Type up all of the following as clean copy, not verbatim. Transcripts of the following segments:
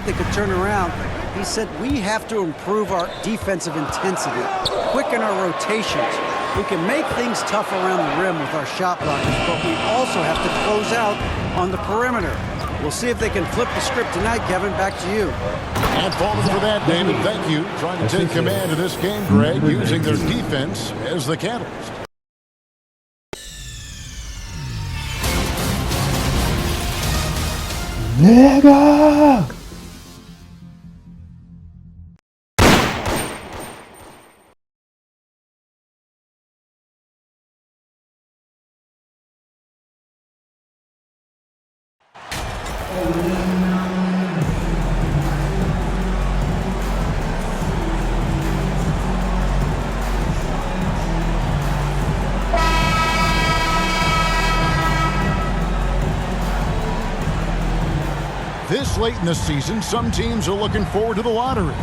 they could turn around. He said, we have to improve our defensive intensity, quicken our rotations. We can make things tough around the rim with our shot blockers, but we also have to close out on the perimeter. We'll see if they can flip the script tonight, Kevin. Back to you. And falling for that, David. Thank you. Trying to take command of this game, Greg, using their defense as the catalyst. Nigga! This late in the season, some teams are looking forward to the lottery.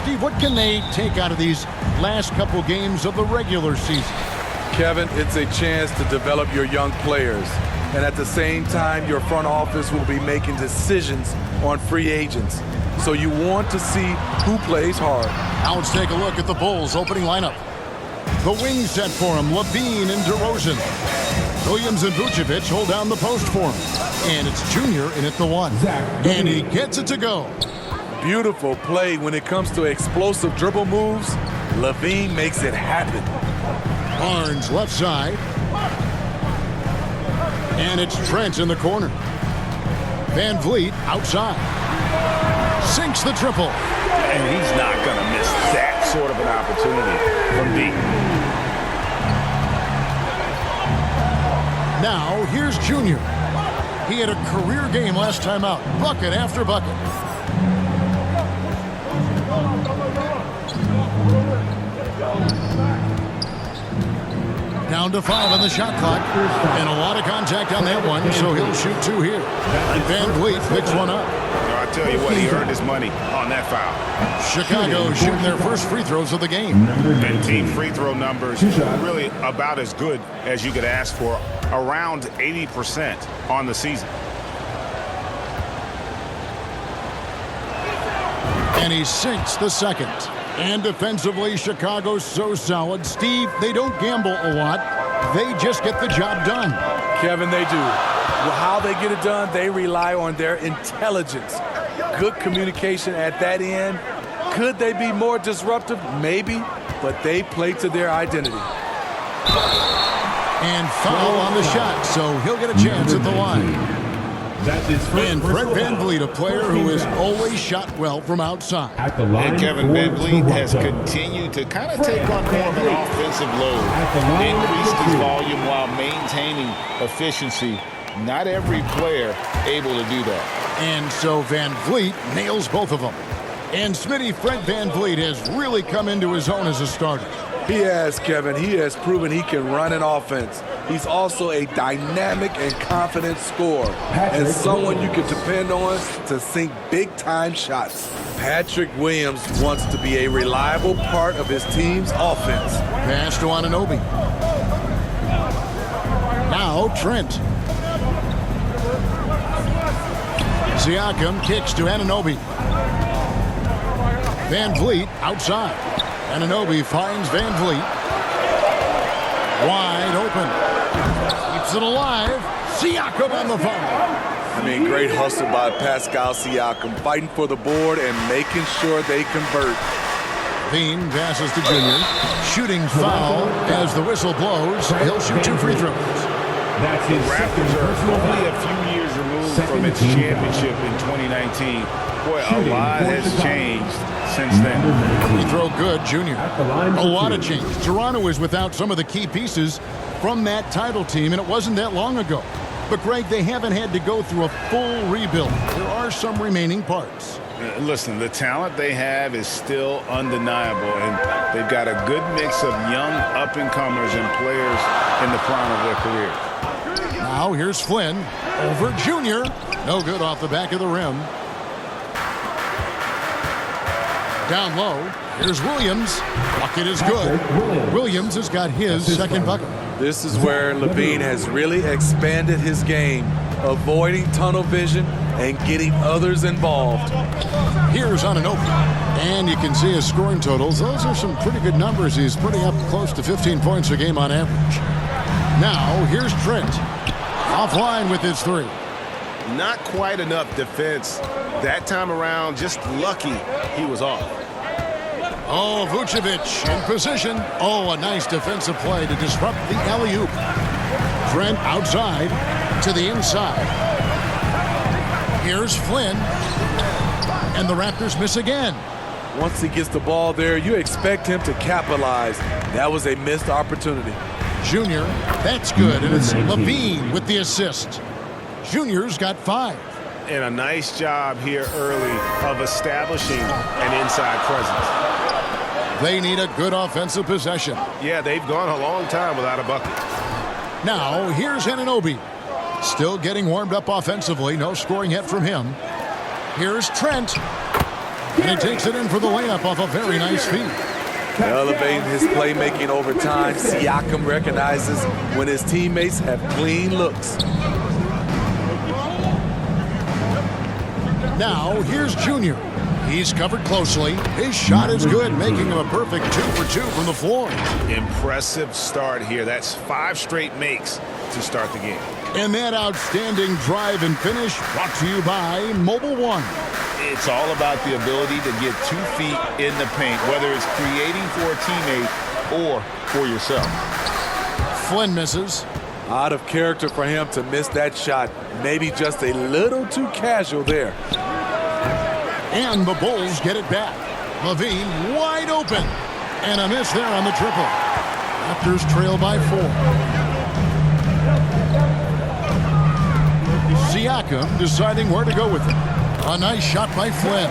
Steve, what can they take out of these last couple games of the regular season? Kevin, it's a chance to develop your young players. And at the same time, your front office will be making decisions on free agents. So you want to see who plays hard. Now let's take a look at the Bulls' opening lineup. The wing set for him, Levine and DeRozan. Williams and Vucevic hold down the post for him. And it's Junior in at the one. And he gets it to go. Beautiful play when it comes to explosive dribble moves. Levine makes it happen. Barnes left side. And it's Trent in the corner. Van Vliet outside. Sinks the triple. And he's not going to miss that sort of an opportunity from deep. Now, here's Junior. He had a career game last time out. Bucket after bucket. Down to 5 on the shot clock. And a lot of contact on that one, so he'll shoot 2 here. And Van Vliet picks one up. I tell you what, he earned his money on that foul. Chicago shooting their first free throws of the game. And team free throw numbers really about as good as you could ask for. Around 80% on the season. And he sinks the second. And defensively, Chicago's so solid. Steve, they don't gamble a lot. They just get the job done. Kevin, they do. Well, how they get it done, they rely on their intelligence. Good communication at that end. Could they be more disruptive? Maybe, but they play to their identity. And foul on the shot, so he'll get a chance at the line. And Fred VanVleet, a player who has always shot well from outside. And Kevin VanVleet has continued to kind of take on more of an offensive load. Increased his volume while maintaining efficiency. Not every player able to do that. And so VanVleet nails both of them. And Smitty, Fred VanVleet has really come into his own as a starter. He has, Kevin. He has proven he can run an offense. He's also a dynamic and confident scorer and someone you can depend on to sink big-time shots. Patrick Williams wants to be a reliable part of his team's offense. Pass to Anunoby. Now Trent. Siakam kicks to Anunoby. VanVleet outside. Anunoby finds VanVleet. Wide open. Keeps it alive. Siakam on the foul. I mean, great hustle by Pascal Siakam, fighting for the board and making sure they convert. Bean passes to Junior. Shooting foul as the whistle blows. He'll shoot 2 free throws. The Raptors are only a few years removed from its championship in 2019. Boy, a lot has changed since then. Free throw good, Junior. A lot of change. Toronto is without some of the key pieces from that title team, and it wasn't that long ago. But, Greg, they haven't had to go through a full rebuild. There are some remaining parts. Listen, the talent they have is still undeniable, and they've got a good mix of young up-and-comers and players in the prime of their career. Now here's Flynn over Junior. No good off the back of the rim. Down low, here's Williams. Bucket is good. Williams has got his second bucket. This is where Levine has really expanded his game, avoiding tunnel vision and getting others involved. Here's Anunoby. And you can see his scoring totals. Those are some pretty good numbers. He's putting up close to 15 points a game on average. Now, here's Trent. Offline with his three. Not quite enough defense that time around. Just lucky he was off. Oh, Vucevic in position. Oh, a nice defensive play to disrupt the alley-oop. Trent outside to the inside. Here's Flynn. And the Raptors miss again. Once he gets the ball there, you expect him to capitalize. That was a missed opportunity. Junior, that's good. And it's Levine with the assist. Junior's got 5. And a nice job here early of establishing an inside presence. They need a good offensive possession. Yeah, they've gone a long time without a bucket. Now, here's Anunoby. Still getting warmed up offensively. No scoring yet from him. Here's Trent. And he takes it in for the layup off a very nice feed. Elevating his playmaking over time, Siakam recognizes when his teammates have clean looks. Now, here's Junior. He's covered closely. His shot is good, making him a perfect 2 for 2 from the floor. Impressive start here. That's 5 straight makes to start the game. And that outstanding drive and finish brought to you by Mobile One. It's all about the ability to get 2 feet in the paint, whether it's creating for a teammate or for yourself. Flynn misses. Out of character for him to miss that shot. Maybe just a little too casual there. And the Bulls get it back. Levine wide open. And a miss there on the triple. Raptors trail by 4. Siakam deciding where to go with it. A nice shot by Flynn.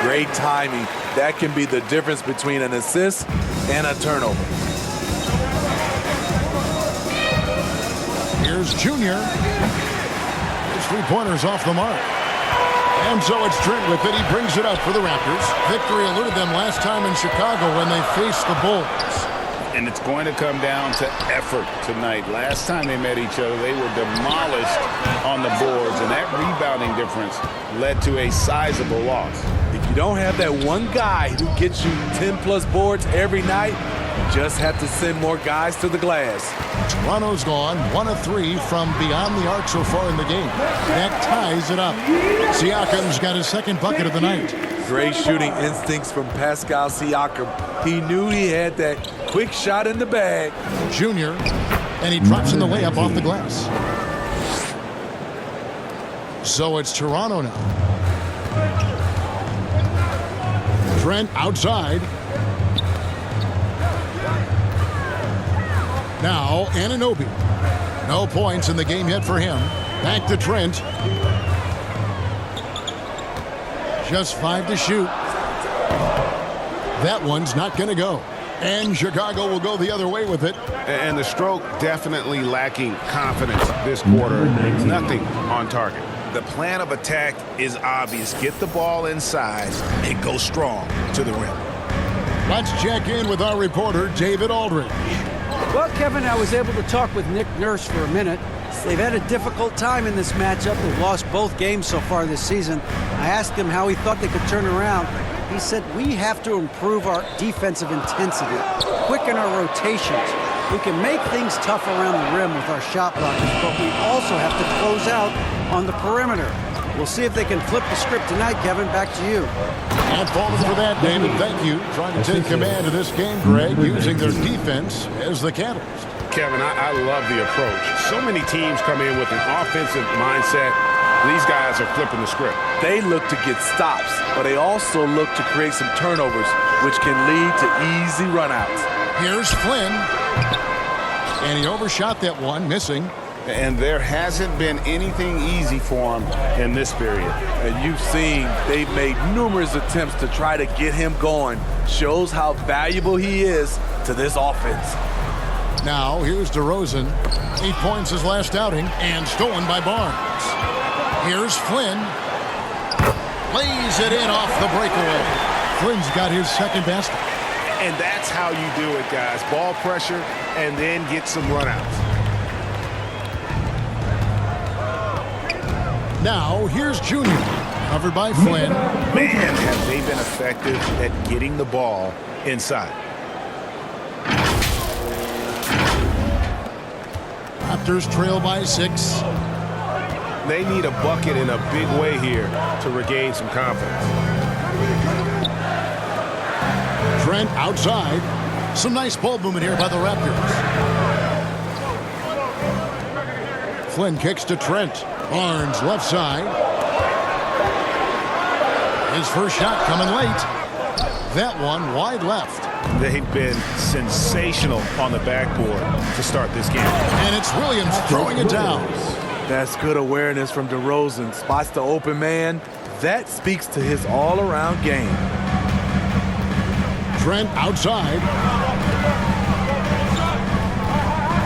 Great timing. That can be the difference between an assist and a turnover. Here's Junior. His 3-pointer's off the mark. And so it's Trent with it. He brings it up for the Raptors. Victory eluded them last time in Chicago when they faced the Bulls. And it's going to come down to effort tonight. Last time they met each other, they were demolished on the boards, and that rebounding difference led to a sizable loss. If you don't have that one guy who gets you 10-plus boards every night, you just have to send more guys to the glass. Toronto's gone 1 of 3 from beyond the arc so far in the game. That ties it up. Siakam's got his 2nd bucket of the night. Great shooting instincts from Pascal Siakam. He knew he had that quick shot in the bag. Junior, and he drops in the layup off the glass. So it's Toronto now. Trent outside. Now, Anunoby. No points in the game yet for him. Back to Trent. Just 5 to shoot. That one's not going to go. And Chicago will go the other way with it. And the stroke definitely lacking confidence this quarter. Nothing on target. The plan of attack is obvious. Get the ball inside and go strong to the rim. Let's check in with our reporter, David Aldridge. Well, Kevin, I was able to talk with Nick Nurse for a minute. They've had a difficult time in this matchup. They've lost both games so far this season. I asked him how he thought they could turn around. He said, we have to improve our defensive intensity, quicken our rotations. We can make things tough around the rim with our shot blockers, but we also have to close out on the perimeter. We'll see if they can flip the script tonight, Kevin. Back to you. And falling for that, David. Thank you. Trying to take command of this game, Greg, using their defense as the catalyst. Kevin, I love the approach. So many teams come in with an offensive mindset. These guys are flipping the script. They look to get stops, but they also look to create some turnovers, which can lead to easy runouts. Here's Flynn. And he overshot that one, missing. And there hasn't been anything easy for him in this period. And you've seen they've made numerous attempts to try to get him going. Shows how valuable he is to this offense. Now, here's DeRozan. 8 points his last outing, and stolen by Barnes. Here's Flynn. Lays it in off the breakaway. Flynn's got his 2nd basket. And that's how you do it, guys. Ball pressure and then get some runouts. Now, here's Junior. Covered by Flynn. Man, have they been effective at getting the ball inside. Raptors trail by 6. They need a bucket in a big way here to regain some confidence. Trent outside. Some nice ball movement here by the Raptors. Flynn kicks to Trent. Barnes left side. His first shot coming late. That one wide left. They've been sensational on the backboard to start this game. And it's Williams throwing it down. That's good awareness from DeRozan. Spots the open man. That speaks to his all-around game. Trent outside.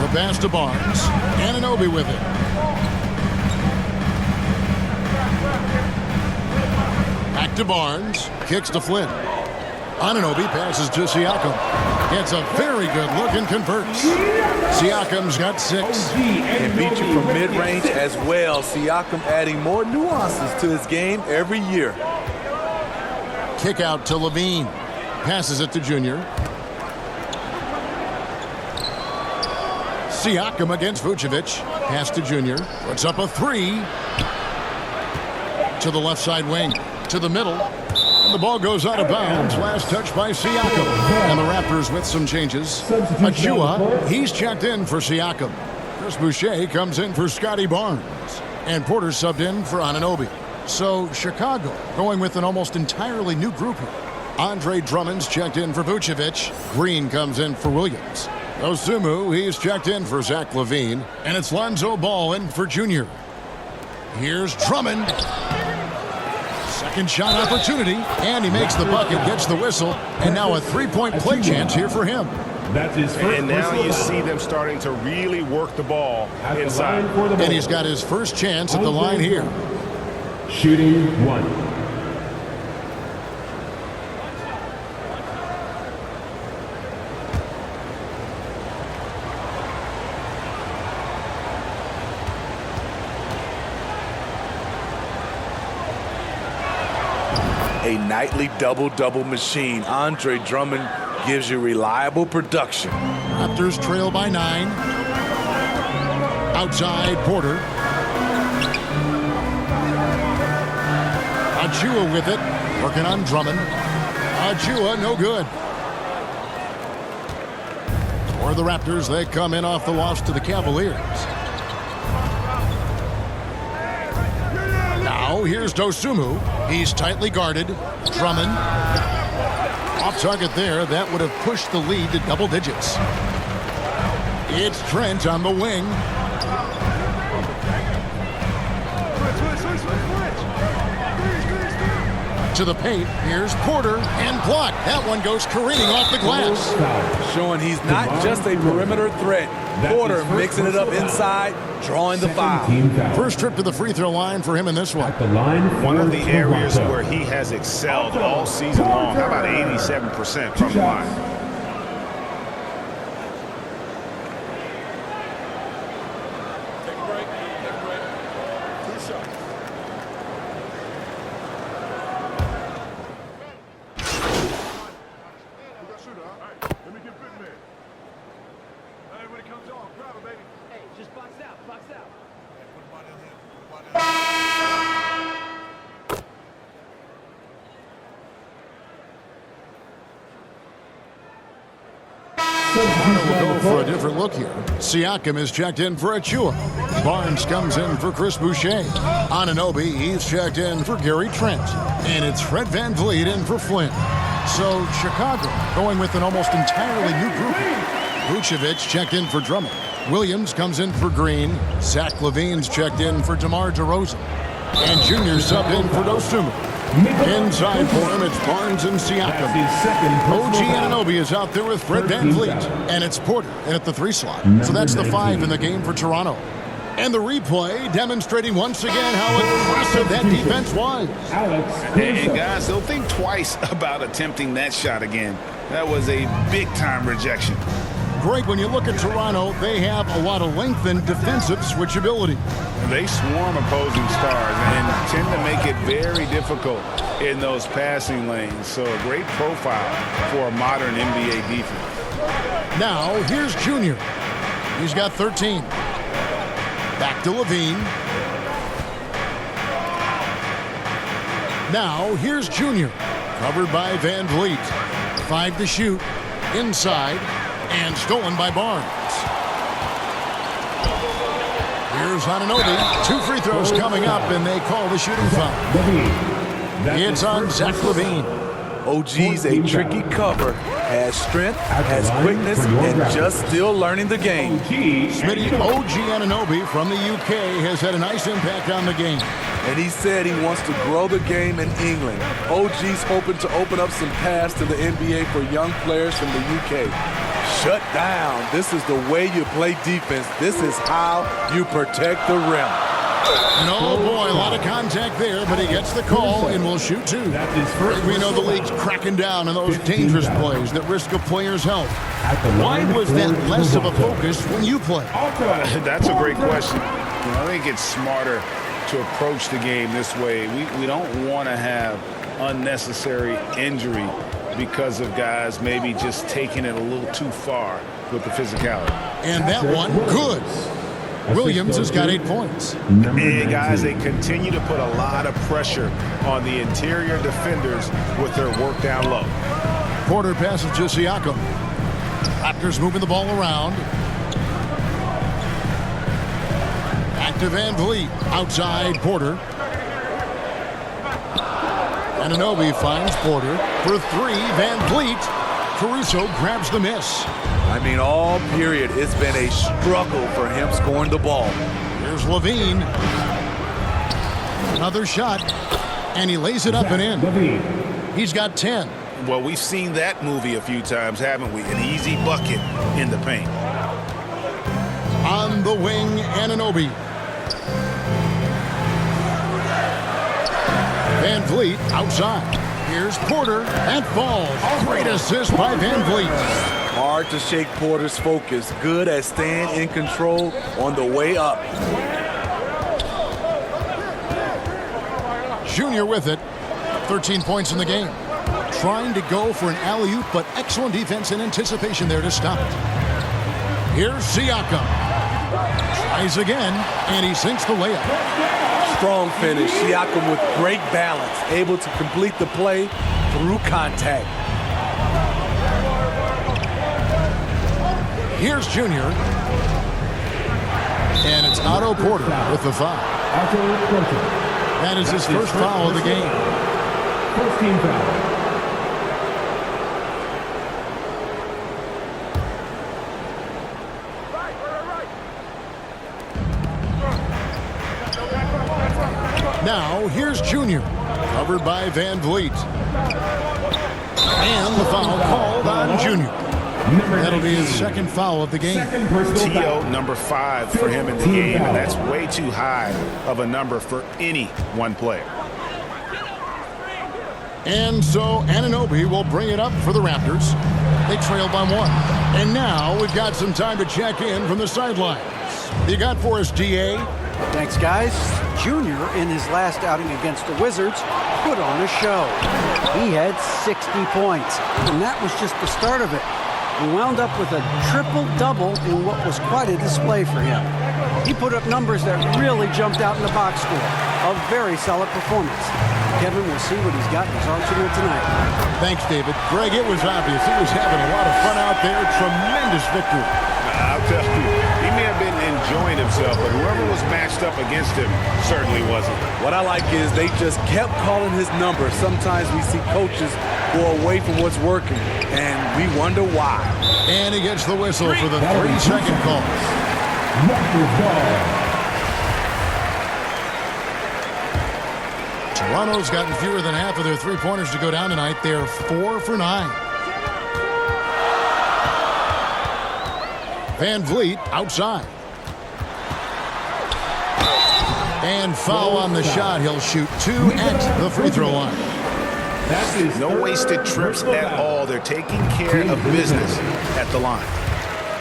The pass to Barnes. Anunoby with it. Back to Barnes. Kicks to Flynn. Anunoby passes to Siakam. Gets a very good look and converts. Siakam's got 6. And beat you from mid-range as well. Siakam adding more nuances to his game every year. Kick out to Levine. Passes it to Junior. Siakam against Vucevic. Pass to Junior. Puts up a 3. To the left side wing. To the middle. The ball goes out of bounds. Last touch by Siakam. And the Raptors with some changes. Achua, he's checked in for Siakam. Chris Boucher comes in for Scotty Barnes. And Porter subbed in for Anunoby. So Chicago going with an almost entirely new group here. Andre Drummond's checked in for Vucevic. Green comes in for Williams. Osumu, he's checked in for Zach LaVine. And it's Lonzo Ball in for Junior. Here's Drummond. Second shot opportunity, and he makes the bucket, gets the whistle, and now a three-point play chance here for him. That's his first. And now you see them starting to really work the ball inside. And he's got his first chance at the line here. Shooting 1. A nightly double-double machine. Andre Drummond gives you reliable production. Raptors trail by 9. Outside, Porter. Achua with it. Working on Drummond. Achua, no good. For the Raptors, they come in off the loss to the Cavaliers. Now, here's Dosunmu. He's tightly guarded. Drummond. Off target there. That would have pushed the lead to double digits. It's Trent on the wing. To the paint. Here's Porter. And blocked. That one goes careening off the glass. Showing he's not just a perimeter threat. Porter mixing it up inside, drawing the foul. First trip to the free throw line for him in this one. One of the areas where he has excelled all season long. How about 87% from the line? We'll go for a different look here. Siakam is checked in for Achua. Barnes comes in for Chris Boucher. Anunoby, he's checked in for Gary Trent. And it's Fred VanVleet in for Flynn. So Chicago going with an almost entirely new group. Vucevic checked in for Drummond. Williams comes in for Green. Zach LaVine's checked in for DeMar DeRozan. And Junior subbed in for Dosunmu. Inside for him, it's Barnes and Siakam. OG Anunoby is out there with Fred VanVleet. And it's Porter in at the 3 slot. So that's the 5 in the game for Toronto. And the replay demonstrating once again how impressive that defense was. And guys, they'll think twice about attempting that shot again. That was a big-time rejection. Greg, when you look at Toronto, they have a lot of length and defensive switchability. They swarm opposing stars and tend to make it very difficult in those passing lanes. So a great profile for a modern NBA defense. Now, here's Junior. He's got 13. Back to Levine. Now, here's Junior. Covered by Van Vliet. 5 to shoot. Inside. And stolen by Barnes. Here's Anunoby. 2 free throws coming up, and they call the shooting foul. It's on Zach Levine. OG's a tricky cover. Has strength, has quickness, and just still learning the game. Smitty, OG Anunoby from the UK has had a nice impact on the game. And he said he wants to grow the game in England. OG's hoping to open up some paths to the NBA for young players from the UK. Shut down. This is the way you play defense. This is how you protect the rim. And oh boy, a lot of contact there, but he gets the call and will shoot 2. We know the league's cracking down on those dangerous plays that risk a player's health. Why was that less of a focus when you play? That's a great question. I think it's smarter to approach the game this way. We don't want to have unnecessary injury because of guys maybe just taking it a little too far with the physicality. And that one, good. Williams has got 8 points. And guys, they continue to put a lot of pressure on the interior defenders with their work down low. Porter passes to Siakam. Raptors moving the ball around. Back to Van Vliet. Outside Porter. Anunoby finds Porter for 3. Van Vliet. Caruso grabs the miss. I mean, all period, it's been a struggle for him scoring the ball. Here's Levine. Another shot. And he lays it up and in. He's got 10. Well, we've seen that movie a few times, haven't we? An easy bucket in the paint. On the wing, Anunoby. Van Vliet outside. Here's Porter and falls. Great assist by Van Vliet. Hard to shake Porter's focus. Good at staying in control on the way up. Junior with it. 13 points in the game. Trying to go for an alley-oop, but excellent defense and anticipation there to stop it. Here's Siakam. Tries again, and he sinks the layup. Strong finish. Siakam with great balance. Able to complete the play through contact. Here's Junior. And it's Otto Porter with the foul. That is his first foul of the game. First team foul. Now, here's Junior. Covered by Van Vliet. And the foul called on Junior. That'll be his second foul of the game. TO number 5 for him in the game, and that's way too high of a number for any one player. And so Anunoby will bring it up for the Raptors. They trail by 1. And now we've got some time to check in from the sidelines. You got for us, DA? Thanks, guys. Junior, in his last outing against the Wizards, put on a show. He had 60 points, and that was just the start of it. He wound up with a triple-double in what was quite a display for him. He put up numbers that really jumped out in the box score. A very solid performance. Kevin, we'll see what he's got in his arsenal tonight. Thanks, David. Greg, it was obvious. He was having a lot of fun out there. Tremendous victory. I'll tell you, he may have been enjoying himself, but whoever was matched up against him certainly wasn't. What I like is they just kept calling his number. Sometimes we see coaches go away from what's working, and we wonder why. And he gets the whistle for the 3-second call. Toronto's gotten fewer than half of their three-pointers to go down tonight. They're 4 for 9. Van Vliet outside. And foul on the shot. He'll shoot 2 at the free throw line. No wasted trips at all. They're taking care of business at the line.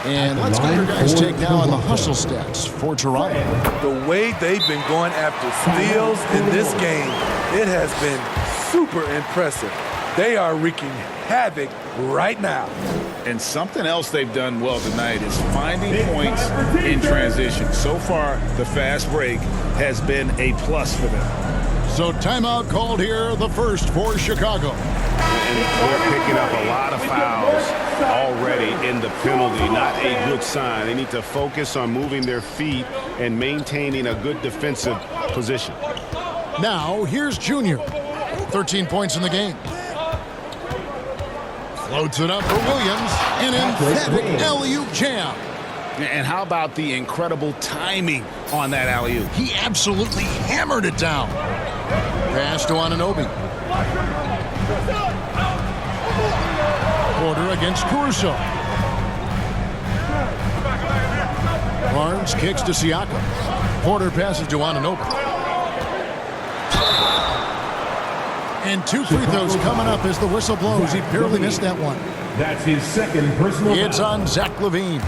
And let's get your guys' take now on the hustle stats for Toronto. The way they've been going after steals in this game, it has been super impressive. They are wreaking havoc right now. And something else they've done well tonight is finding points in transition. So far, the fast break has been a plus for them. So timeout called here, the first for Chicago. And they're picking up a lot of fouls already in the penalty. Not a good sign. They need to focus on moving their feet and maintaining a good defensive position. Now, here's Junior. 13 points in the game. Floats it up for Williams. An emphatic alley-oop jam. And how about the incredible timing on that alley-oop? He absolutely hammered it down. Pass to Anunoby. Porter against Caruso. Barnes kicks to Siakam. Porter passes to Anunoby. And 2 free throws coming up as the whistle blows. He barely missed that one. That's his second personal foul. It's on Zach LaVine.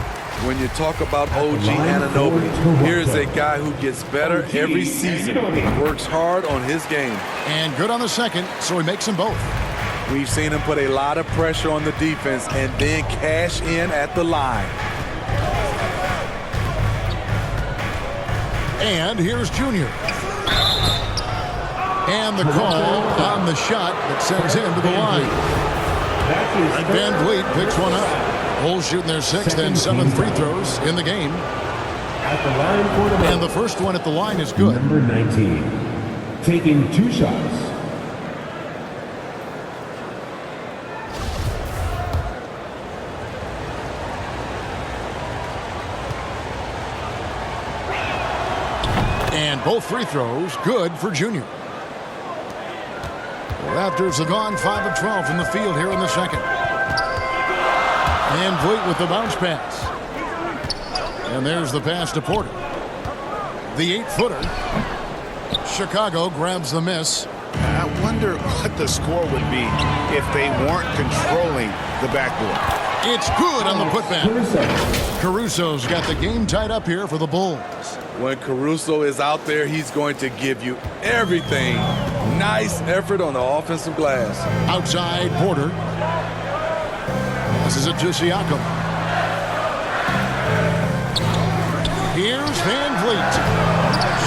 When you talk about OG Anunoby, here's a guy who gets better every season, works hard on his game. And good on the second, so he makes them both. We've seen him put a lot of pressure on the defense and then cash in at the line. And here's Junior. And the call on the shot that sends him to the line. Greg Van Vliet picks one up. Bulls shooting their 6th and 7th free throws in the game. At the line for the And the first one at the line is good. Number 19, taking 2 shots. And both free throws good for Junior. The Raptors have gone 5 of 12 from the field here in the second. Van Vliet with the bounce pass. And there's the pass to Porter. The 8-footer. Chicago grabs the miss. I wonder what the score would be if they weren't controlling the backboard. It's good on the putback. Caruso's got the game tied up here for the Bulls. When Caruso is out there, he's going to give you everything. Nice effort on the offensive glass. Outside, Porter. This is it to Siakam. Here's Van Vliet.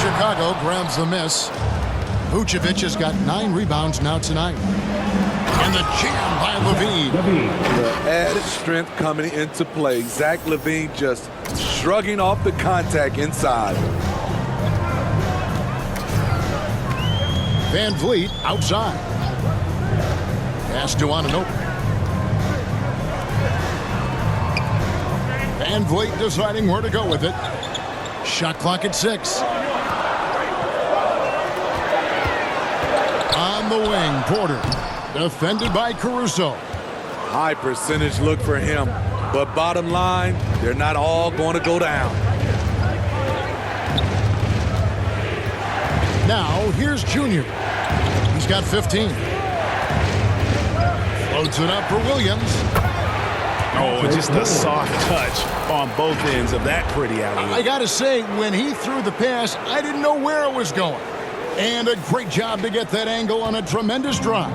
Chicago grabs the miss. Vucevic has got 9 rebounds now tonight. And the jam by LaVine. The added strength coming into play. Zach LaVine just shrugging off the contact inside. Van Vliet outside. Pass to Anunoby. Van Vliet deciding where to go with it. Shot clock at 6. On the wing, Porter. Defended by Caruso. High percentage look for him. But bottom line, they're not all going to go down. Now, here's Junior. He's got 15. Floats it up for Williams. Oh, just a soft touch on both ends of that pretty alley. I got to say, when he threw the pass, I didn't know where it was going. And a great job to get that angle on a tremendous drive.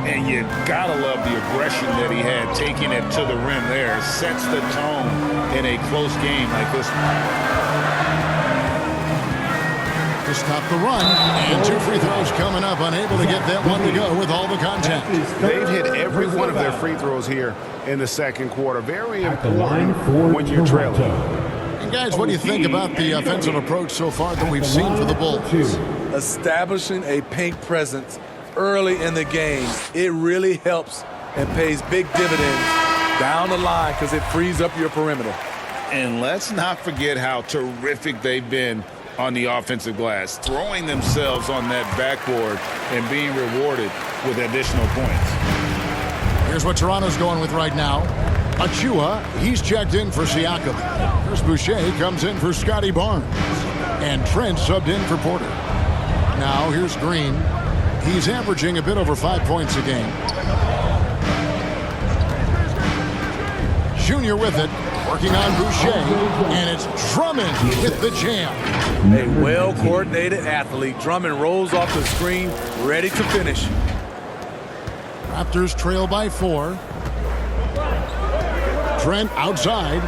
And you gotta love the aggression that he had taking it to the rim there. Sets the tone in a close game like this one. To stop the run. And 2 free throws coming up. Unable to get that one to go with all the contact. They've hit every one of their free throws here in the second quarter. Very important when you're trailing. And guys, what do you think about the offensive approach so far that we've seen for the Bulls? Establishing a paint presence early in the game, it really helps and pays big dividends down the line because it frees up your perimeter. And let's not forget how terrific they've been on the offensive glass, throwing themselves on that backboard and being rewarded with additional points. Here's what Toronto's going with right now. Achua, he's checked in for Siakam. Chris Boucher comes in for Scotty Barnes. And Trent subbed in for Porter. Now here's Green. He's averaging a bit over 5 points a game. Junior with it, working on Boucher, and it's Drummond with the jam. A well-coordinated athlete. Drummond rolls off the screen, ready to finish. Raptors trail by 4. Trent outside.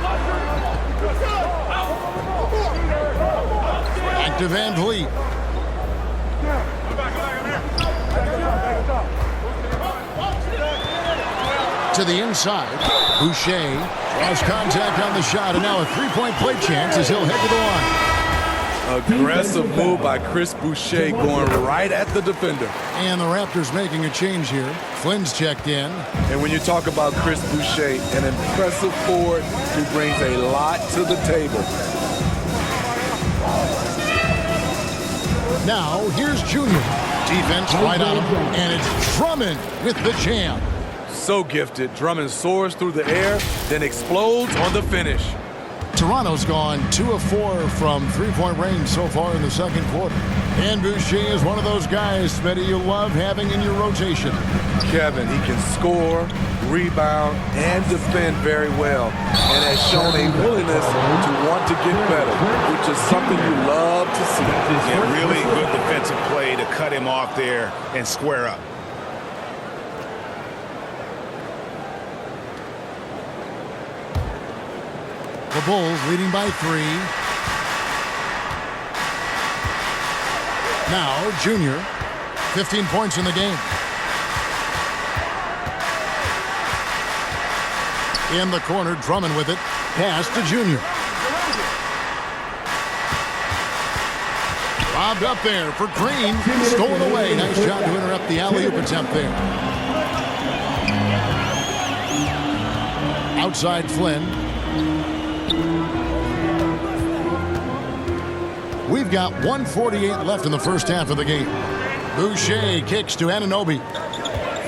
Back to Van Vliet. To the inside. Boucher draws contact on the shot, and now a three-point play chance as he'll head to the line. Aggressive move by Chris Boucher going right at the defender. And the Raptors making a change here. Flynn's checked in. And when you talk about Chris Boucher, an impressive forward who brings a lot to the table. Now, here's Junior. Defense right on him, and it's Drummond with the jam. So gifted. Drummond soars through the air, then explodes on the finish. Toronto's gone 2 of 4 from three-point range so far in the second quarter. And Boucher is one of those guys, Smitty, you love having in your rotation. Kevin, he can score, rebound, and defend very well, and has shown a willingness to want to get better, which is something you love to see. Yeah, really good defensive play to cut him off there and square up. The Bulls leading by 3. Now, Junior, 15 points in the game. In the corner, Drummond with it. Pass to Junior. Lobbed up there for Green. Stolen away. Nice job to interrupt the alley-oop attempt there. Outside Flynn. We've got 1:48 left in the first half of the game. Boucher kicks to Anunoby.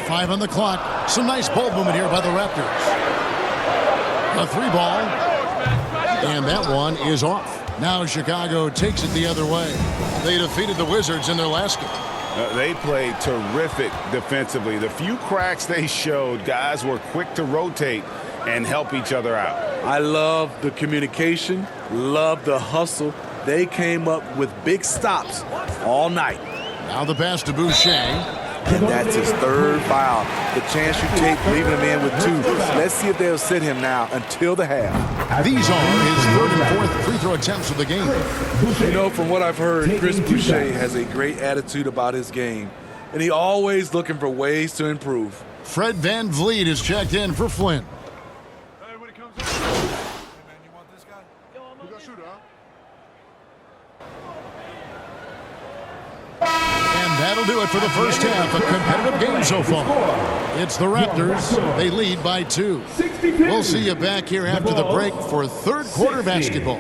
5 on the clock. Some nice ball movement here by the Raptors. A 3 ball. And that one is off. Now Chicago takes it the other way. They defeated the Wizards in their last game. They played terrific defensively. The few cracks they showed, guys were quick to rotate and help each other out. I love the communication, love the hustle. They came up with big stops all night. Now the pass to Boucher. And that's his 3rd foul. The chance you take leaving him in with 2. Let's see if they'll sit him now until the half. These are his 3rd and 4th free throw attempts of the game. You know, from what I've heard, Chris Boucher has a great attitude about his game. And he always looking for ways to improve. Fred Van Vliet is checked in for Flynn. That'll do it for the first half. A competitive game so far. It's the Raptors. They lead by 2. We'll see you back here after the break for 3rd quarter basketball.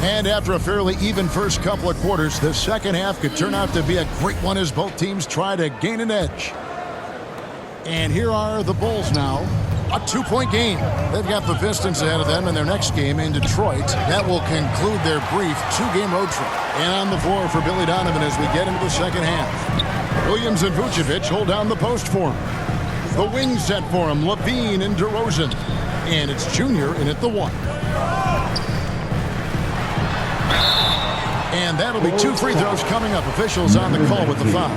And after a fairly even first couple of quarters, the second half could turn out to be a great one as both teams try to gain an edge. And here are the Bulls now. A 2-point game. They've got the Pistons ahead of them in their next game in Detroit. That will conclude their brief 2-game road trip. And on the floor for Billy Donovan as we get into the second half. Williams and Vucevic hold down the post for him. The wing set for him, Levine and DeRozan. And it's Junior in at the 1. And that'll be 2 free throws coming up. Officials on the call with the foul.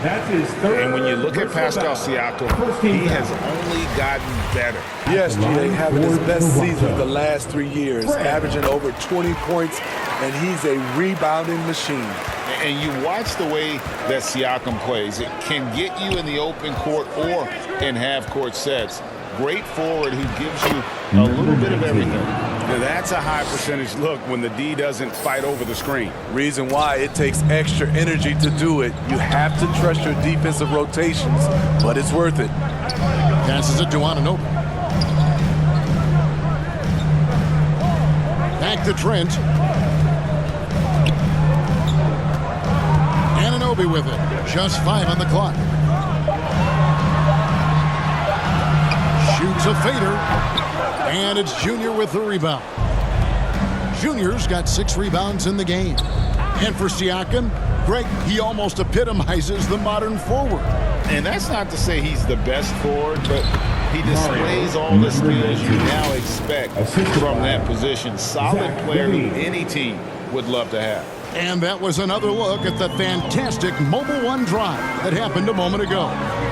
That's his 3rd. And when you look at Pascal Siakam, he has only gotten better. Yes, G.A. having his best season of the last 3 years, averaging over 20 points, and he's a rebounding machine. And you watch the way that Siakam plays. It can get you in the open court or in half-court sets. Great forward who gives you a little bit of everything. Now that's a high percentage look when the D doesn't fight over the screen. Reason why it takes extra energy to do it. You have to trust your defensive rotations, but it's worth it. Passes it to Anunoby. Back to Trent. Anunoby with it. Just 5 on the clock. Shoots a fader. And it's Junior with the rebound. Junior's got 6 rebounds in the game. And for Siakam, Greg, he almost epitomizes the modern forward. And that's not to say he's the best forward, but he displays all the skills you now expect from that position. Solid player who any team would love to have. And that was another look at the fantastic Mobile One drive that happened a moment ago.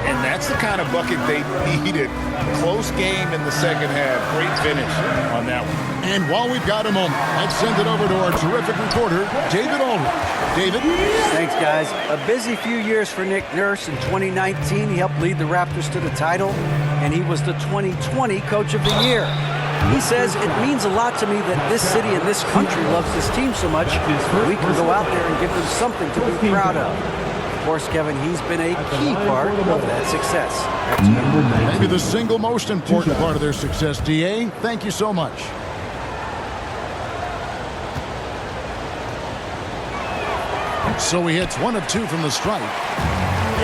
And that's the kind of bucket they needed. Close game in the second half. Great finish on that one. And while we've got a moment, let's send it over to our terrific reporter, David Aldridge. David? Thanks, guys. A busy few years for Nick Nurse. In 2019, he helped lead the Raptors to the title, and he was the 2020 Coach of the Year. He says, it means a lot to me that this city and this country loves this team so much that we can go out there and give them something to be proud of. Of course, Kevin, he's been a key part of that success. Maybe the single most important part of their success, D.A. Thank you so much. So he hits 1 of 2 from the stripe.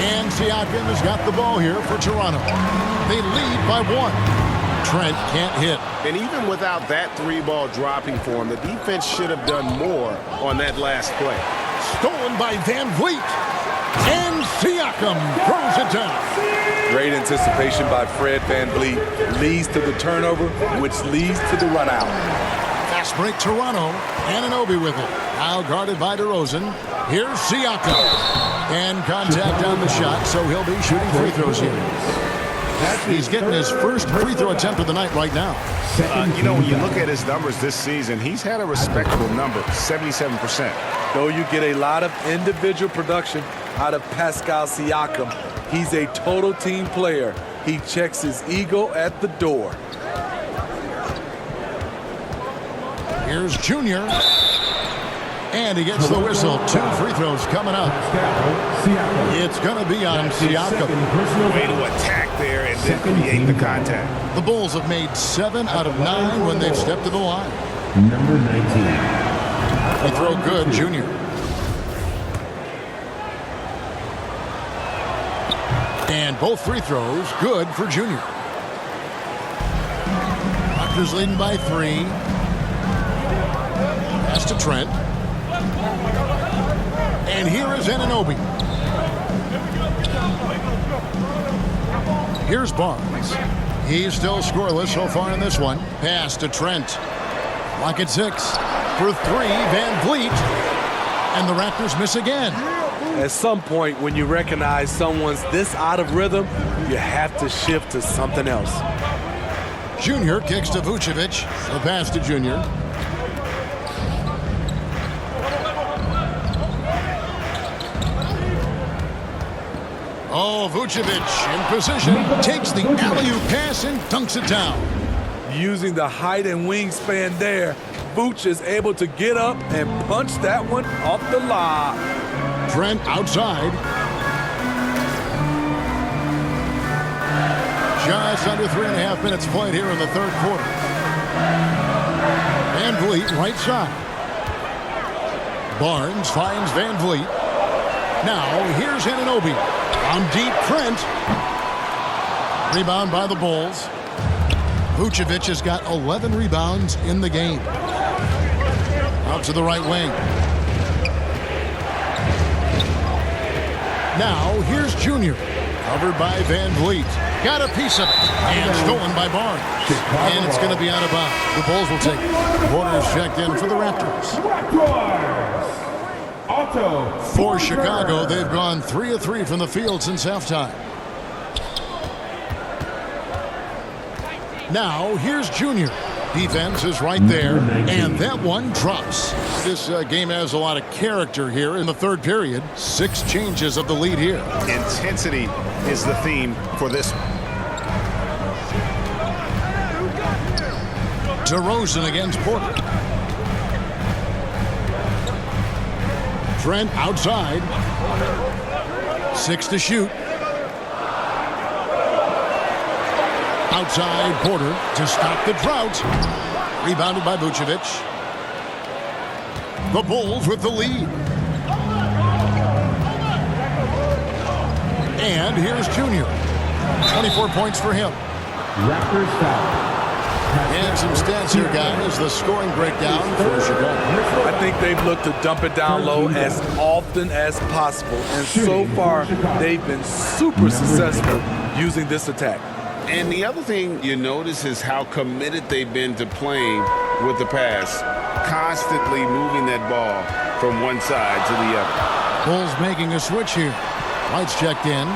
And Siakam has got the ball here for Toronto. They lead by 1. Trent can't hit. And even without that 3-ball dropping for him, the defense should have done more on that last play. Stolen by Van Vliet. And Siakam throws it down. Great anticipation by Fred Van Vliet. Leads to the turnover, which leads to the run out. Fast break Toronto. Anunoby with it. Now guarded by DeRozan. Here's Siakam. And contact on the shot, so he'll be shooting free throws here. He's getting his first free throw attempt of the night right now. You know, when you look at his numbers this season, he's had a respectable number, 77%. Though you get a lot of individual production out of Pascal Siakam, he's a total team player. He checks his ego at the door. Here's Junior. And he gets the whistle. 2 free throws coming up. It's going to be on Siakam. Way to attack there and then create the contact. The Bulls have made 7 out of 9 when they've stepped to the line. Number 19. They throw good, Junior. And both free throws good for Junior. Raptors leading by 3. Pass to Trent. And here is Anunoby. Here's Barnes. He's still scoreless so far in this one. Pass to Trent. Clock at 6. For 3, Van Vliet. And the Raptors miss again. At some point, when you recognize someone's this out of rhythm, you have to shift to something else. Junior kicks to Vucevic. The pass to Junior. Oh, Vucevic in position, takes the alley-oop pass and dunks it down. Using the height and wingspan there, Vooch is able to get up and punch that one off the lob. Trent outside. Just under 3.5 minutes played here in the third quarter. Van Vliet right side. Barnes finds Van Vliet. Now here's Anunoby. On deep, Trent. Rebound by the Bulls. Vucevic has got 11 rebounds in the game. Out to the right wing. Now here's Junior. Covered by Van Vliet. Got a piece of it. And stolen by Barnes. And it's going to be out of bounds. The Bulls will take it. Quarters checked in for the Raptors. For Chicago, they've gone 3 of 3 from the field since halftime. Now, here's Junior. Defense is right there, and that one drops. This game has a lot of character here in the third period. 6 changes of the lead here. Intensity is the theme for this one. DeRozan against Porter. Trent outside. 6 to shoot. Outside Porter to stop the drought. Rebounded by Vucevic. The Bulls with the lead. And here's Junior. 24 points for him. Raptors foul. And some stats here, guys. The scoring breakdown for Chicago. I think they've looked to dump it down low as often as possible. And so far, they've been super successful using this attack. And the other thing you notice is how committed they've been to playing with the pass, constantly moving that ball from one side to the other. Bulls making a switch here. White's checked in.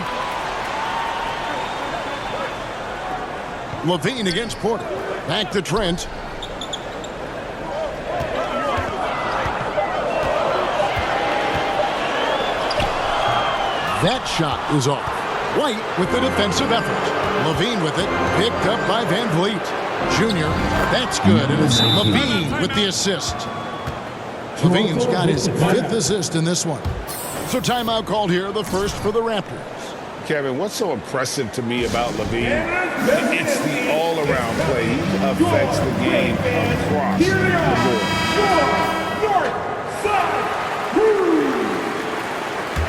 Levine against Porter. Back to Trent. That shot is off. White with the defensive effort. Levine with it. Picked up by Van Vliet. Junior. That's good. And it's Levine with the assist. Levine's got his 5th assist in this one. So timeout called here, the first for the Raptors. Kevin, what's so impressive to me about Levine? It's the all-around play. He affects the game across the board.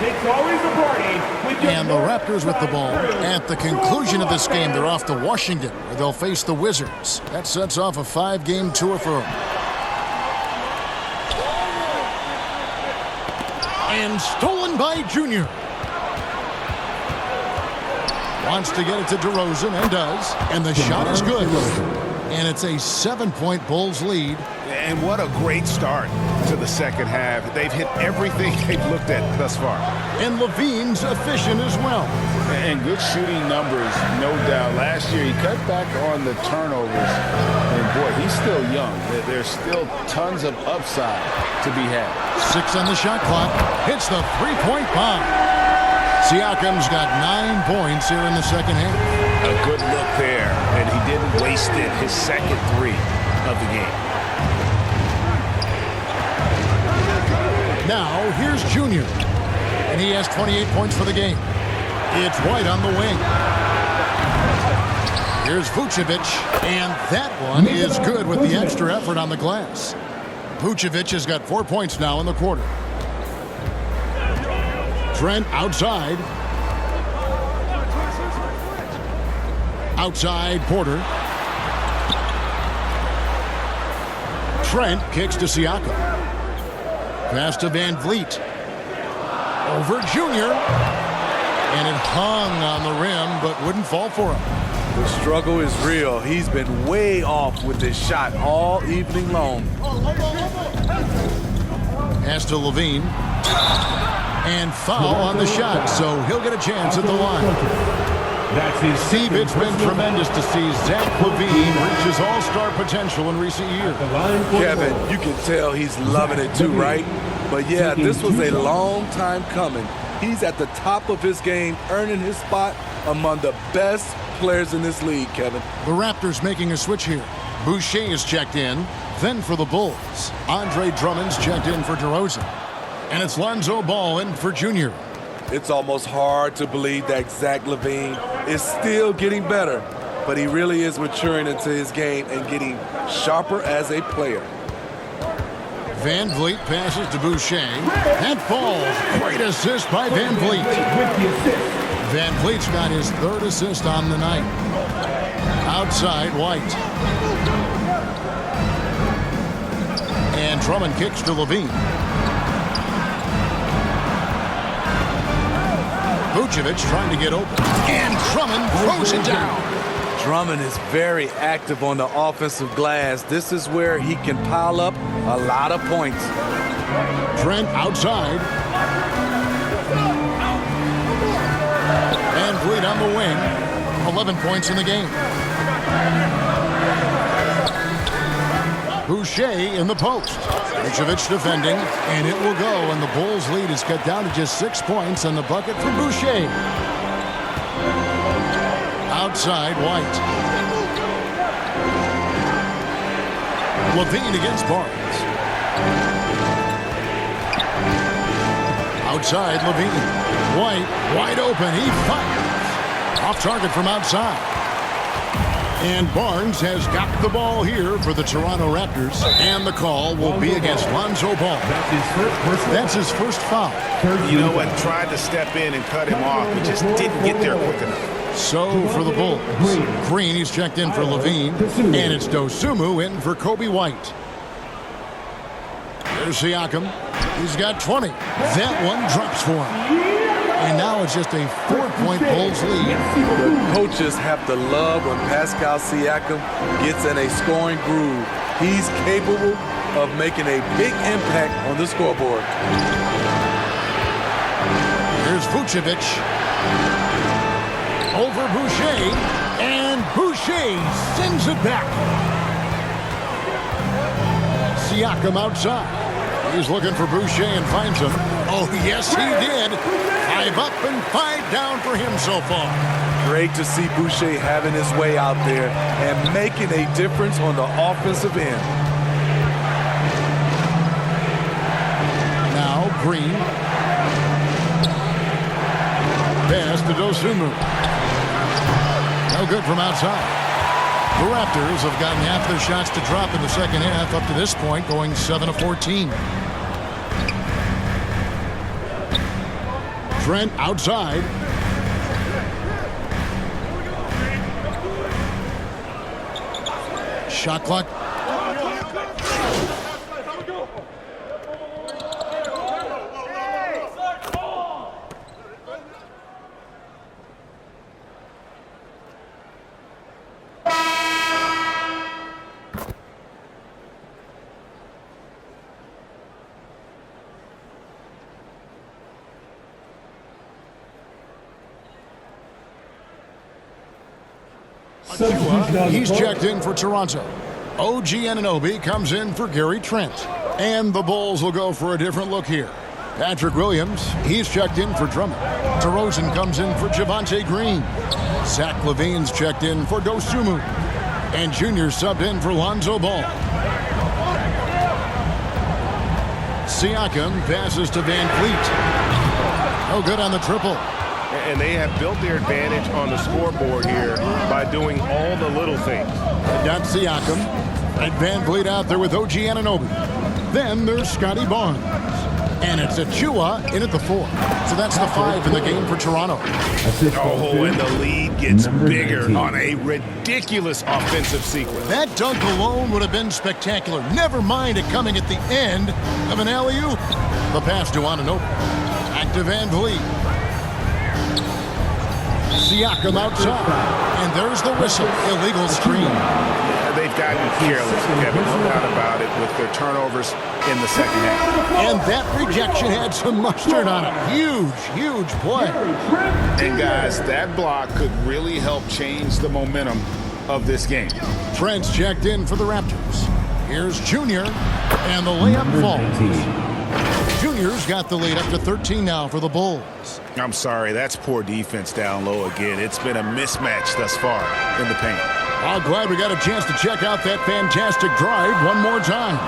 It's always a party. And the Raptors with the ball. At the conclusion of this game, they're off to Washington, where they'll face the Wizards. That sets off a 5-game tour for them. And stolen by Junior. Wants to get it to DeRozan and does. And the shot is good. And it's a 7-point Bulls lead. And what a great start to the second half. They've hit everything they've looked at thus far. And Levine's efficient as well. And good shooting numbers, no doubt. Last year, he cut back on the turnovers. And, boy, he's still young. There's still tons of upside to be had. 6 on the shot clock. Hits the 3-point bomb. Siakam's got 9 points here in the second half. A good look there, and he didn't waste it. His second 3 of the game. Now, here's Junior. And he has 28 points for the game. It's White on the wing. Here's Vucevic. And that one is good with the extra effort on the glass. Vucevic has got 4 points now in the quarter. Trent outside. Outside Porter. Trent kicks to Siakam. Pass to Van Vliet. Over Junior. And it hung on the rim, but wouldn't fall for him. The struggle is real. He's been way off with this shot all evening long. Pass to Levine. And foul on the shot, so he'll get a chance at the line. That's his Steve, it's been tremendous to see Zach Levine reach his all-star potential in recent years. Kevin, you can tell he's loving it too, right? But yeah, this was a long time coming. He's at the top of his game, earning his spot among the best players in this league, Kevin. The Raptors making a switch here. Boucher is checked in. Then for the Bulls, Andre Drummond's checked in for DeRozan. And it's Lonzo Ball in for Junior. It's almost hard to believe that Zach Levine is still getting better, but he really is maturing into his game and getting sharper as a player. Van Vliet passes to Boucher. That falls. Great assist by Van Vliet. Van Vliet's got his 3rd assist on the night. Outside White. And Drummond kicks to Levine. Vucevic trying to get open. And Drummond throws it down. Drummond is very active on the offensive glass. This is where he can pile up a lot of points. Trent outside. Van Vliet on the wing. 11 points in the game. Boucher in the post. Vucevic defending, and it will go, and the Bulls' lead is cut down to just 6 points, and the bucket from Boucher. Outside, White. Levine against Barnes. Outside, Levine. White, wide open, he fires. Off target from outside. And Barnes has got the ball here for the Toronto Raptors. And the call will be against Lonzo Ball. That's his first foul. You know what? Tried to step in and cut him off, but just didn't get there quick enough. So for the Bulls, Green, he's checked in for Levine. And it's Dosunmu in for Kobe White. There's Siakam. He's got 20. That one drops for him. And now it's just a 4-point Bulls lead. The coaches have to love when Pascal Siakam gets in a scoring groove. He's capable of making a big impact on the scoreboard. Here's Vucevic. Over Boucher. And Boucher sends it back. Siakam outside. He's looking for Boucher and finds him. Oh, yes, he did. 5 up and 5 down for him so far. Great to see Boucher having his way out there and making a difference on the offensive end. Now Green. Pass to Dosunmu. No good from outside. The Raptors have gotten half their shots to drop in the second half up to this point, going 7 of 14. Trent outside. Shot clock. He's checked in for Toronto. OG Anunoby comes in for Gary Trent. And the Bulls will go for a different look here. Patrick Williams, he's checked in for Drummond. DeRozan comes in for Javonte Green. Zach LaVine's checked in for Dosunmu. And Junior subbed in for Lonzo Ball. Siakam passes to Van Fleet. No good on the triple. And they have built their advantage on the scoreboard here by doing all the little things. That's Siakam. And Van Vliet out there with OG Anunoby. Then there's Scotty Barnes. And it's Achua in at the 4. So that's the 5 in the game for Toronto. Oh, and the lead gets bigger on a ridiculous offensive sequence. That dunk alone would have been spectacular. Never mind it coming at the end of an alley-oop. The pass to Anunoby. Back to Van Vliet. Siakam outside. And there's the whistle. Illegal screen. They've gotten careless, Kevin, no doubt about it, with their turnovers in the second half. And that rejection had some mustard on it. Huge play. And guys, that block could really help change the momentum of this game. Trent's checked in for the Raptors. Here's Junior. And the layup falls. Junior's got the lead up to 13 now for the Bulls. I'm sorry, that's poor defense down low again. It's been a mismatch thus far in the paint. I'm glad we got a chance to check out that fantastic drive one more time.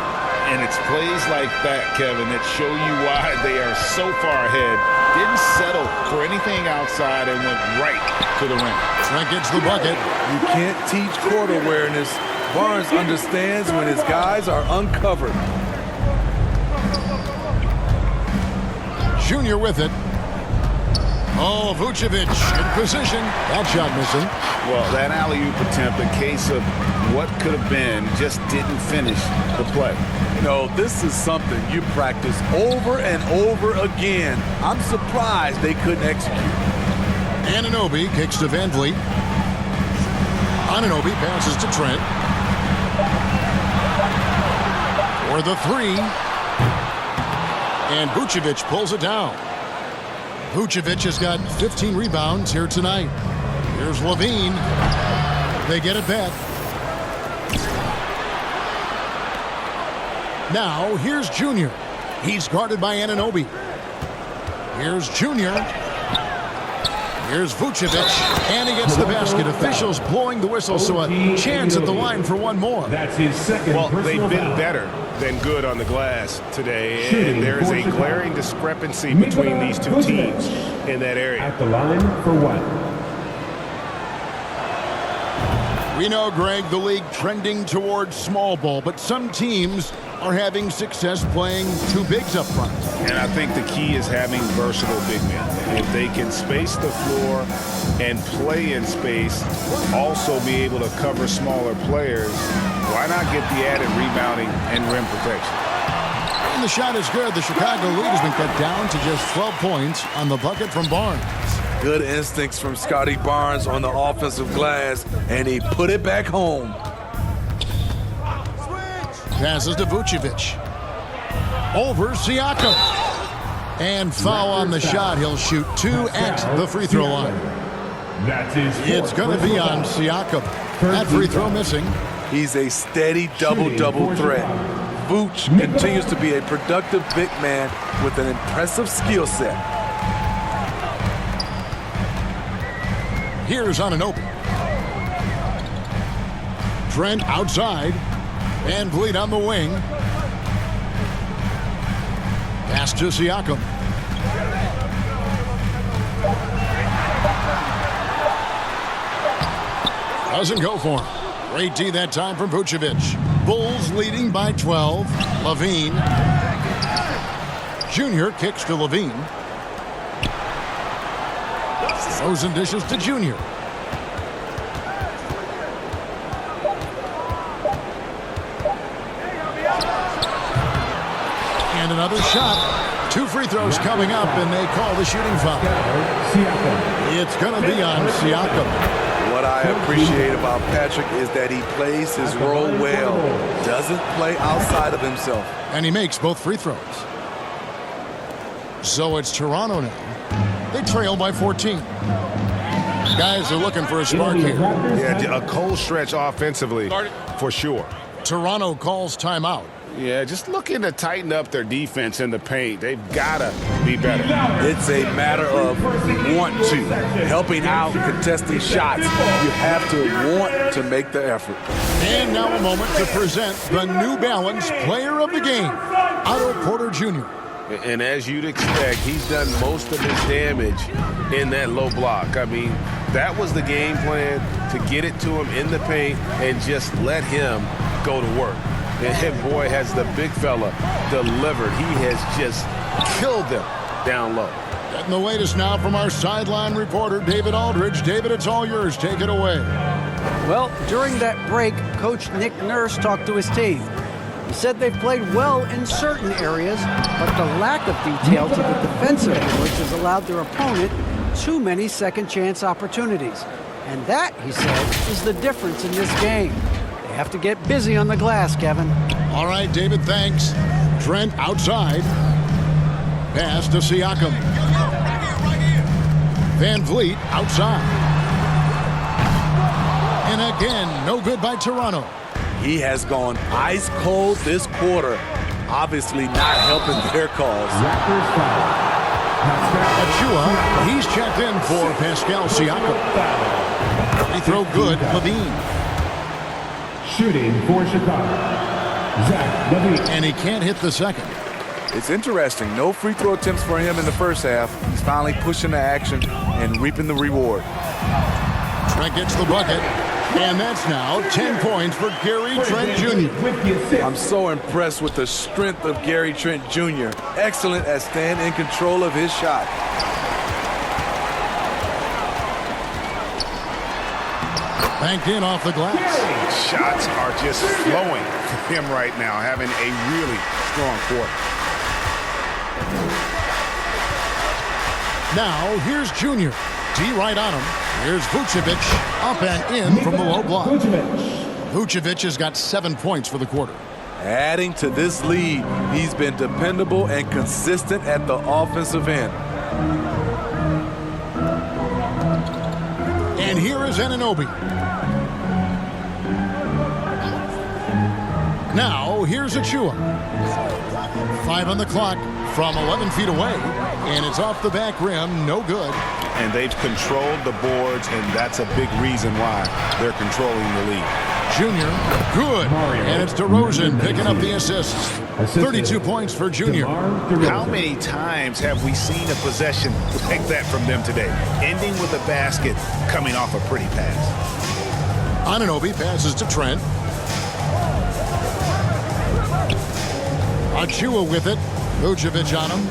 And it's plays like that, Kevin, that show you why they are so far ahead. Didn't settle for anything outside and went right to the rim. Trent gets the bucket. You can't teach court awareness. Barnes understands when his guys are uncovered. Junior with it. Oh, Vucevic in position. That shot missing. Well, that alley-oop attempt, a case of what could have been, just didn't finish the play. You know, this is something you practice over and over again. I'm surprised they couldn't execute. Anunoby kicks to Van Vliet. Anunoby passes to Trent. For the 3. And Vucevic pulls it down. Vucevic has got 15 rebounds here tonight. Here's Levine. They get it back. Now, here's Junior. He's guarded by Anunoby. Here's Junior. Here's Vucevic. And he gets the basket. Officials blowing the whistle, so a chance at the line for one more. That's his second. Well, they've been better than good on the glass today, and there is a glaring discrepancy between these two teams in that area. At the line for 1. We know, Greg, the league trending towards small ball, but some teams are having success playing two bigs up front. And I think the key is having versatile big men. If they can space the floor and play in space, also be able to cover smaller players, why not get the added rebounding and rim protection? And the shot is good. The Chicago lead has been cut down to just 12 points on the bucket from Barnes. Good instincts from Scotty Barnes on the offensive glass, and he put it back home. Passes to Vucevic. Over Siakam. And foul on the shot. He'll shoot 2 at the free throw line. That's his It's going to be on Siakam. That free throw missing. He's a steady double-double threat. Vooch continues to be a productive big man with an impressive skill set. Here's on an open. Trent outside. Van Vliet on the wing. Pass to Siakam. Doesn't go for him. Great D that time from Vucevic. Bulls leading by 12. Levine. Junior kicks to Levine. Throws and dishes to Junior. And another shot. 2 free throws coming up, and they call the shooting foul. It's going to be on Siakam. What I appreciate about Patrick is that he plays his role well, doesn't play outside of himself. And he makes both free throws. So it's Toronto now. They trail by 14. Guys are looking for a spark here. Yeah, a cold stretch offensively for sure. Toronto calls timeout. Yeah, just looking to tighten up their defense in the paint. They've got to be better. It's a matter of want to. Helping out, contesting shots. You have to want to make the effort. And now a moment to present the New Balance Player of the Game, Otto Porter Jr. And as you'd expect, he's done most of his damage in that low block. I mean, that was the game plan, to get it to him in the paint and just let him go to work. And boy, has the big fella delivered. He has just killed them down low. Getting the latest now from our sideline reporter, David Aldridge. David, it's all yours. Take it away. Well, during that break, Coach Nick Nurse talked to his team. He said they've played well in certain areas, but the lack of detail to the defensive boards has allowed their opponent too many second-chance opportunities. And that, he said, is the difference in this game. They have to get busy on the glass, Kevin. All right, David, thanks. Trent outside. Pass to Siakam. Van Vliet outside. And again, no good by Toronto. He has gone ice cold this quarter, obviously not helping their cause. Achua, he's checked in for Pascal Siakam. Free throw good, Levine. Shooting for Chicago, Zach Levine. And he can't hit the second. It's interesting. No free throw attempts for him in the first half. He's finally pushing the action and reaping the reward. Trent gets the bucket. And that's now 10 points for Gary Trent Jr. I'm so impressed with the strength of Gary Trent Jr. Excellent at staying in control of his shot. Banked in off the glass. Shots are just flowing to him right now, having a really strong quarter. Now, here's Junior. D right on him. Here's Vucevic up and in from the low block. Vucevic has got 7 points for the quarter. Adding to this lead, he's been dependable and consistent at the offensive end. And here is Anunoby. Now, here's Achua. 5 on the clock from 11 feet away. And it's off the back rim, no good. And they've controlled the boards, and that's a big reason why they're controlling the lead. Junior, good. And it's DeRozan picking up the assists. 32 points for Junior. How many times have we seen a possession like that from them today? Ending with a basket, coming off a pretty pass. Anunoby passes to Trent. Achua with it. Vucevic on him.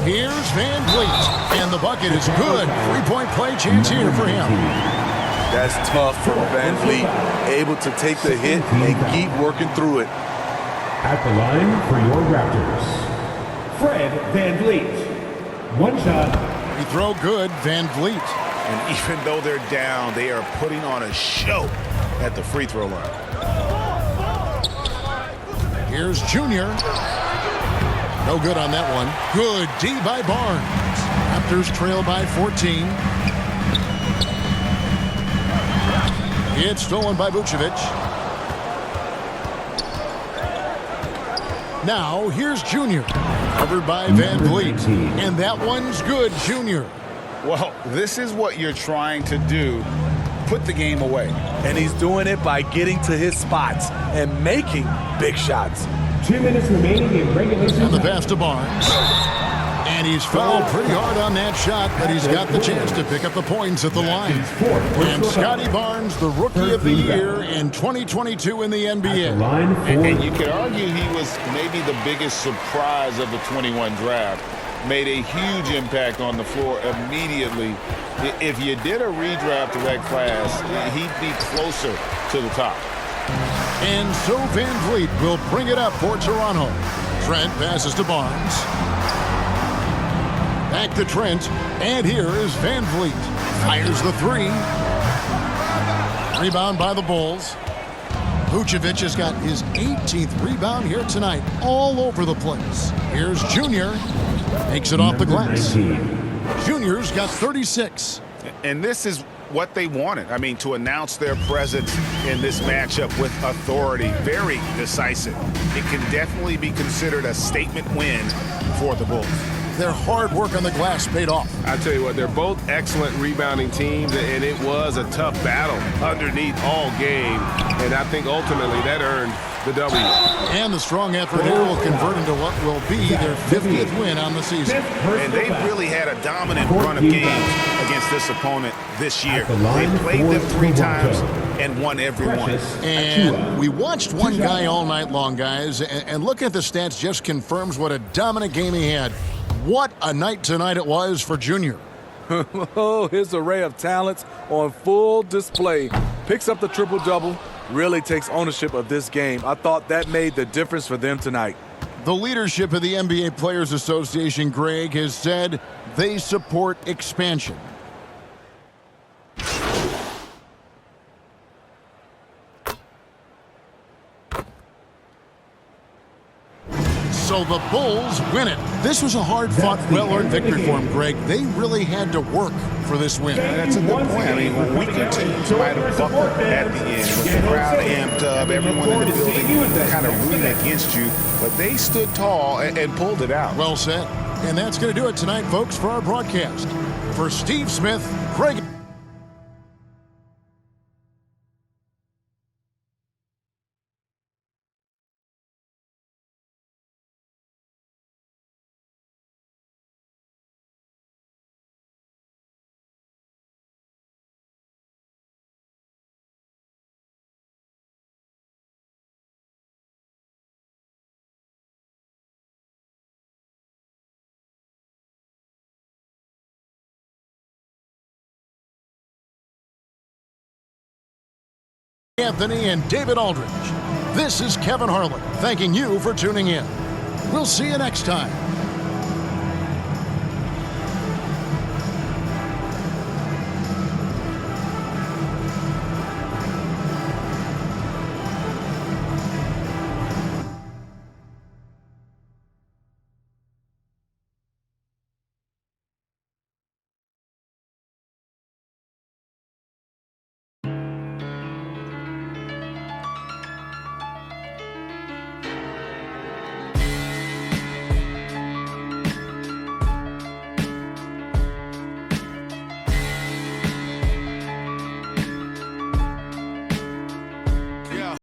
Here's Van Vliet. And the bucket is good. Three-point play chance here for him. That's tough for Van Vliet. Able to take the hit and keep working through it. At the line for your Raptors, Fred Van Vliet. One shot. Free throw good, Van Vliet. And even though they're down, they are putting on a show at the free throw line. Here's Junior. No good on that one. Good D by Barnes. Raptors trail by 14. It's stolen by Vucevic. Now here's Junior. Covered by Van Vliet. And that one's good, Junior. Well, this is what you're trying to do. Put the game away. And he's doing it by getting to his spots and making big shots. 2 minutes remaining in regulation. And the pass to Barnes. And he's fouled pretty hard on that shot, but he's got the chance to pick up the points at the line. And Scotty Barnes, the Rookie of the Year in 2022 in the NBA. And you could argue he was maybe the biggest surprise of the 21 draft. Made a huge impact on the floor immediately. If you did a redraft of that class, he'd be closer to the top. And so Van Vliet will bring it up for Toronto. Trent passes to Barnes. Back to Trent, and here is Van Vliet. Fires the three. Rebound by the Bulls. Vucevic has got his 18th rebound here tonight, all over the place. Here's Junior. Makes it off the glass. Junior's got 36. And this is what they wanted. I mean, to announce their presence in this matchup with authority. Very decisive. It can definitely be considered a statement win for the Bulls. Their hard work on the glass paid off. I tell you what, they're both excellent rebounding teams, and it was a tough battle underneath all game. And I think ultimately that earned the W. And the strong effort here will convert into what will be their 50th win on the season. And they've really had a dominant run of games against this opponent this year. They played them 3 times and won every one. And we watched one guy all night long, guys, and looking at the stats just confirms what a dominant game he had. What a night tonight it was for Junior. Oh, his array of talents on full display. Picks up the triple-double, really takes ownership of this game. I thought that made the difference for them tonight. The leadership of the NBA Players Association, Greg, has said they support expansion. So the Bulls win it. This was a hard-fought, well-earned victory for them, Greg. They really had to work for this win. That's a good point. I mean, weaker teams might have buckled at the end with the crowd amped up, everyone in the building kind of rooting against you. But they stood tall and pulled it out. Well said. And that's going to do it tonight, folks, for our broadcast. For Steve Smith, Craig... Anthony and David Aldridge. This is Kevin Harlan thanking you for tuning in. We'll see you next time.